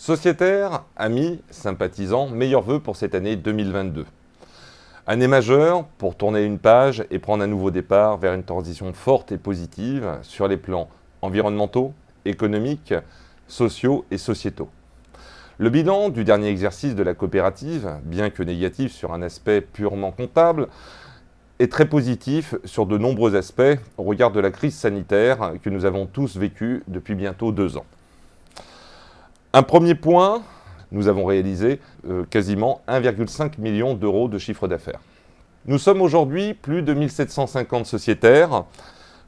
Sociétaires, amis, sympathisants, meilleurs vœux pour cette année 2022. Année majeure pour tourner une page et prendre un nouveau départ vers une transition forte et positive sur les plans environnementaux, économiques, sociaux et sociétaux. Le bilan du dernier exercice de la coopérative, bien que négatif sur un aspect purement comptable, est très positif sur de nombreux aspects au regard de la crise sanitaire que nous avons tous vécue depuis bientôt 2 ans. Un premier point, nous avons réalisé quasiment 1,5 million d'euros de chiffre d'affaires. Nous sommes aujourd'hui plus de 1750 sociétaires,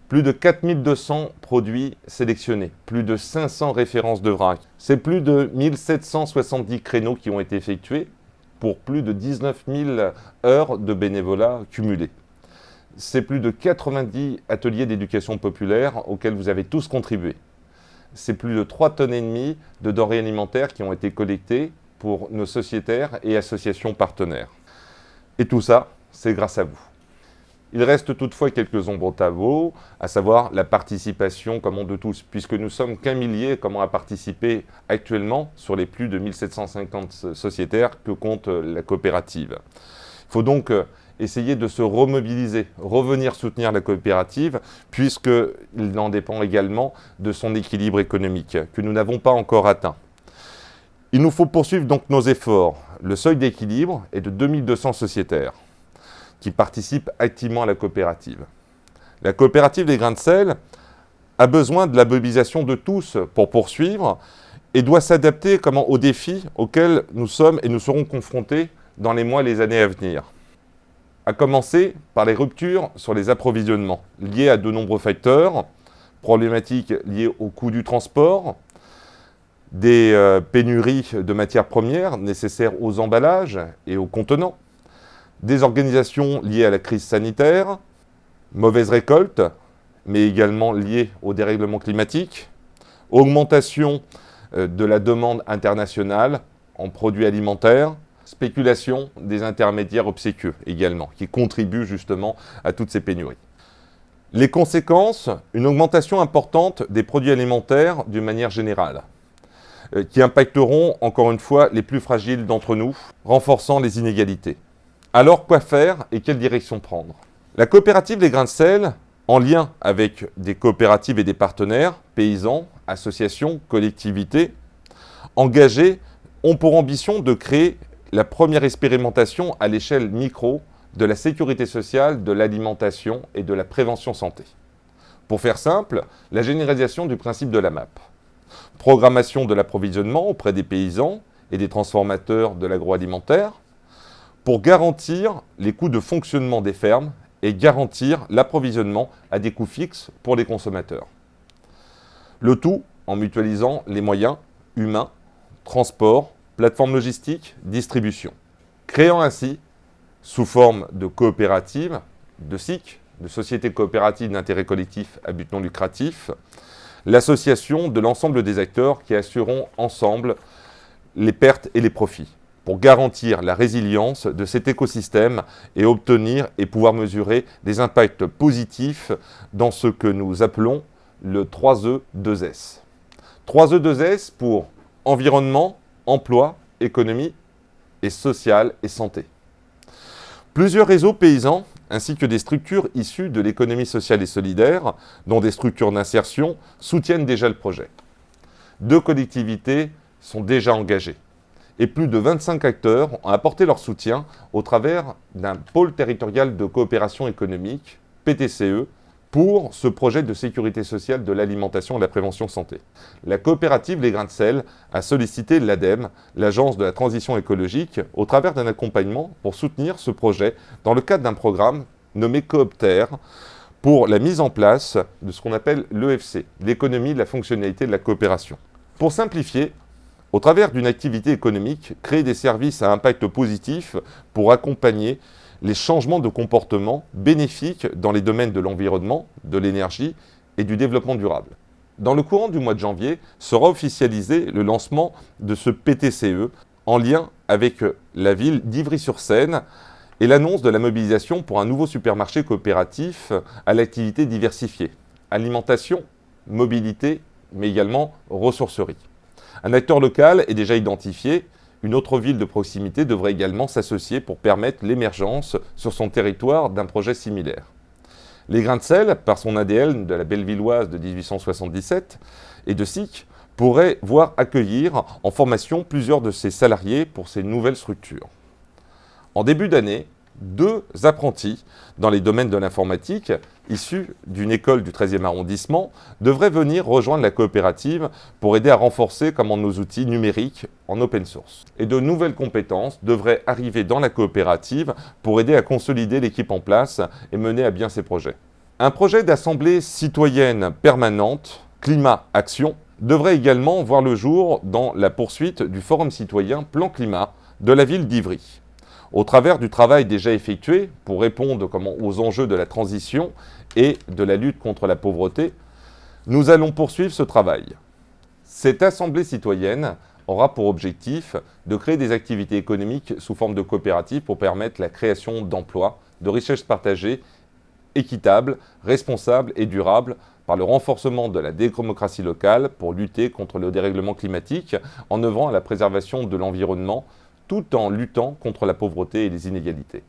plus de 4200 produits sélectionnés, plus de 500 références de vrac. C'est plus de 1770 créneaux qui ont été effectués pour plus de 19 000 heures de bénévolat cumulés. C'est plus de 90 ateliers d'éducation populaire auxquels vous avez tous contribué. C'est plus de 3,5 tonnes de denrées alimentaires qui ont été collectées pour nos sociétaires et associations partenaires. Et tout ça, c'est grâce à vous. Il reste toutefois quelques ombres au tableau, à savoir la participation commun de tous, puisque nous sommes qu'un millier à participer actuellement sur les plus de 1750 sociétaires que compte la coopérative. Il faut donc essayer de se remobiliser, revenir soutenir la coopérative, puisqu'il en dépend également de son équilibre économique, que nous n'avons pas encore atteint. Il nous faut poursuivre donc nos efforts. Le seuil d'équilibre est de 2200 sociétaires qui participent activement à la coopérative. La coopérative des Grains de Sel a besoin de la mobilisation de tous pour poursuivre et doit s'adapter aux défis auxquels nous sommes et nous serons confrontés dans les mois et les années à venir. À commencer par les ruptures sur les approvisionnements liées à de nombreux facteurs, problématiques liées au coût du transport, des pénuries de matières premières nécessaires aux emballages et aux contenants, des organisations liées à la crise sanitaire, mauvaise récolte, mais également liées au dérèglement climatique, augmentation de la demande internationale en produits alimentaires, spéculation des intermédiaires obséquieux également, qui contribuent justement à toutes ces pénuries. Les conséquences, une augmentation importante des produits alimentaires d'une manière générale, qui impacteront encore une fois les plus fragiles d'entre nous, renforçant les inégalités. Alors quoi faire et quelle direction prendre? La coopérative des Grains de Sel, en lien avec des coopératives et des partenaires, paysans, associations, collectivités, engagés, ont pour ambition de créer la première expérimentation à l'échelle micro de la sécurité sociale, de l'alimentation et de la prévention santé. Pour faire simple, la généralisation du principe de la MAP. Programmation de l'approvisionnement auprès des paysans et des transformateurs de l'agroalimentaire pour garantir les coûts de fonctionnement des fermes et garantir l'approvisionnement à des coûts fixes pour les consommateurs. Le tout en mutualisant les moyens humains, transport, plateforme logistique, distribution. Créant ainsi, sous forme de coopérative, de SIC, de sociétés coopératives d'intérêt collectif à but non lucratif, l'association de l'ensemble des acteurs qui assureront ensemble les pertes et les profits pour garantir la résilience de cet écosystème et obtenir et pouvoir mesurer des impacts positifs dans ce que nous appelons le 3E2S. 3E2S pour environnement, emploi, économie et sociale et santé. Plusieurs réseaux paysans ainsi que des structures issues de l'économie sociale et solidaire, dont des structures d'insertion, soutiennent déjà le projet. 2 collectivités sont déjà engagées et plus de 25 acteurs ont apporté leur soutien au travers d'un pôle territorial de coopération économique, PTCE, pour ce projet de sécurité sociale de l'alimentation et de la prévention santé. La coopérative Les Grains de Sel a sollicité l'ADEME, l'Agence de la transition écologique, au travers d'un accompagnement pour soutenir ce projet dans le cadre d'un programme nommé Coopter pour la mise en place de ce qu'on appelle l'EFC, l'économie de la fonctionnalité de la coopération. Pour simplifier, au travers d'une activité économique, créer des services à impact positif pour accompagner les changements de comportement bénéfiques dans les domaines de l'environnement, de l'énergie et du développement durable. Dans le courant du mois de janvier, sera officialisé le lancement de ce PTCE en lien avec la ville d'Ivry-sur-Seine et l'annonce de la mobilisation pour un nouveau supermarché coopératif à l'activité diversifiée. Alimentation, mobilité, mais également ressourcerie. Un acteur local est déjà identifié. Une autre ville de proximité devrait également s'associer pour permettre l'émergence sur son territoire d'un projet similaire. Les Grains de Sel, par son ADN de la Bellevilloise de 1877 et de SIC, pourraient voir accueillir en formation plusieurs de ses salariés pour ces nouvelles structures. En début d'année, 2 apprentis dans les domaines de l'informatique, issus d'une école du 13e arrondissement, devraient venir rejoindre la coopérative pour aider à renforcer nos outils numériques en open source. Et de nouvelles compétences devraient arriver dans la coopérative pour aider à consolider l'équipe en place et mener à bien ses projets. Un projet d'assemblée citoyenne permanente, Climat Action, devrait également voir le jour dans la poursuite du Forum citoyen Plan Climat de la ville d'Ivry. Au travers du travail déjà effectué pour répondre aux enjeux de la transition et de la lutte contre la pauvreté, nous allons poursuivre ce travail. Cette assemblée citoyenne aura pour objectif de créer des activités économiques sous forme de coopératives pour permettre la création d'emplois, de richesses partagées, équitables, responsables et durables par le renforcement de la démocratie locale pour lutter contre le dérèglement climatique en œuvrant à la préservation de l'environnement, tout en luttant contre la pauvreté et les inégalités.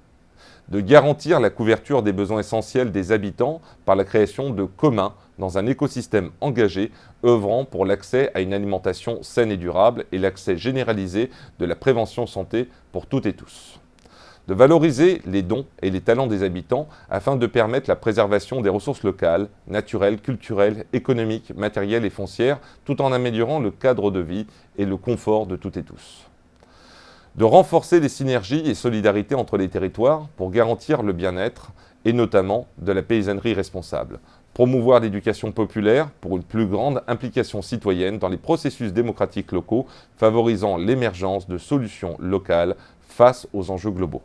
De garantir la couverture des besoins essentiels des habitants par la création de communs dans un écosystème engagé, œuvrant pour l'accès à une alimentation saine et durable et l'accès généralisé de la prévention santé pour toutes et tous. De valoriser les dons et les talents des habitants afin de permettre la préservation des ressources locales, naturelles, culturelles, économiques, matérielles et foncières, tout en améliorant le cadre de vie et le confort de toutes et tous. De renforcer les synergies et solidarités entre les territoires pour garantir le bien-être et notamment de la paysannerie responsable. Promouvoir l'éducation populaire pour une plus grande implication citoyenne dans les processus démocratiques locaux, favorisant l'émergence de solutions locales face aux enjeux globaux.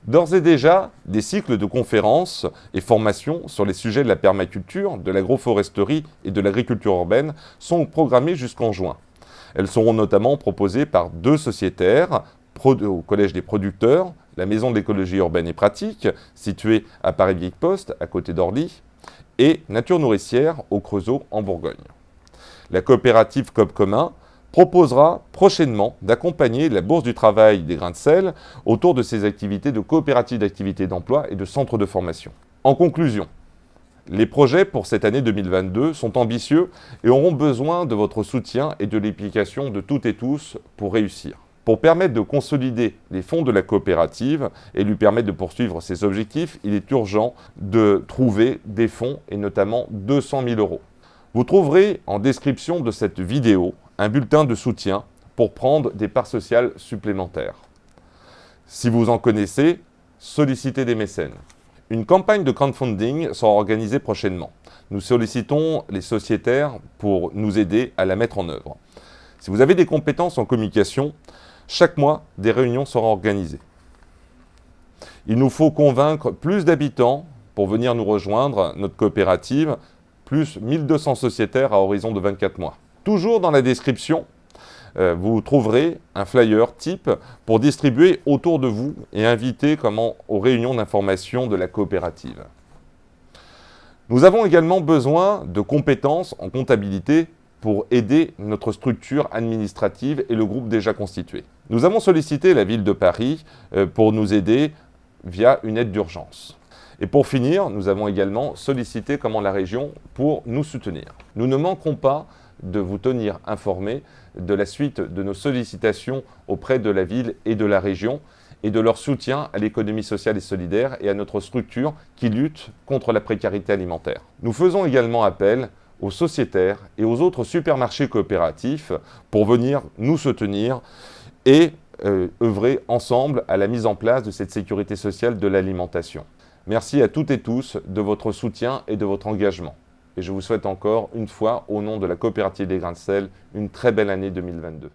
D'ores et déjà, des cycles de conférences et formations sur les sujets de la permaculture, de l'agroforesterie et de l'agriculture urbaine sont programmées jusqu'en juin. Elles seront notamment proposées par 2 sociétaires, au Collège des producteurs, la Maison de l'écologie urbaine et pratique, située à Paris-Vieille-Poste, à côté d'Orly, et Nature nourricière au Creusot, en Bourgogne. La coopérative Coop Commun proposera prochainement d'accompagner la Bourse du Travail des Grains de Sel autour de ses activités de coopératives d'activité d'emploi et de centres de formation. En conclusion, les projets pour cette année 2022 sont ambitieux et auront besoin de votre soutien et de l'implication de toutes et tous pour réussir. Pour permettre de consolider les fonds de la coopérative et lui permettre de poursuivre ses objectifs, il est urgent de trouver des fonds et notamment 200 000 €. Vous trouverez en description de cette vidéo un bulletin de soutien pour prendre des parts sociales supplémentaires. Si vous en connaissez, sollicitez des mécènes. Une campagne de crowdfunding sera organisée prochainement. Nous sollicitons les sociétaires pour nous aider à la mettre en œuvre. Si vous avez des compétences en communication, chaque mois, des réunions seront organisées. Il nous faut convaincre plus d'habitants pour venir nous rejoindre, notre coopérative, plus 1200 sociétaires à horizon de 24 mois. Toujours dans la description, vous trouverez un flyer type pour distribuer autour de vous et inviter aux réunions d'information de la coopérative. Nous avons également besoin de compétences en comptabilité pour aider notre structure administrative et le groupe déjà constitué. Nous avons sollicité la ville de Paris pour nous aider via une aide d'urgence. Et pour finir, nous avons également sollicité la région pour nous soutenir. Nous ne manquerons pas de vous tenir informés de la suite de nos sollicitations auprès de la ville et de la région et de leur soutien à l'économie sociale et solidaire et à notre structure qui lutte contre la précarité alimentaire. Nous faisons également appel aux sociétaires et aux autres supermarchés coopératifs pour venir nous soutenir et œuvrer ensemble à la mise en place de cette sécurité sociale de l'alimentation. Merci à toutes et tous de votre soutien et de votre engagement. Et je vous souhaite encore une fois, au nom de la coopérative des Grains de Sel, une très belle année 2022.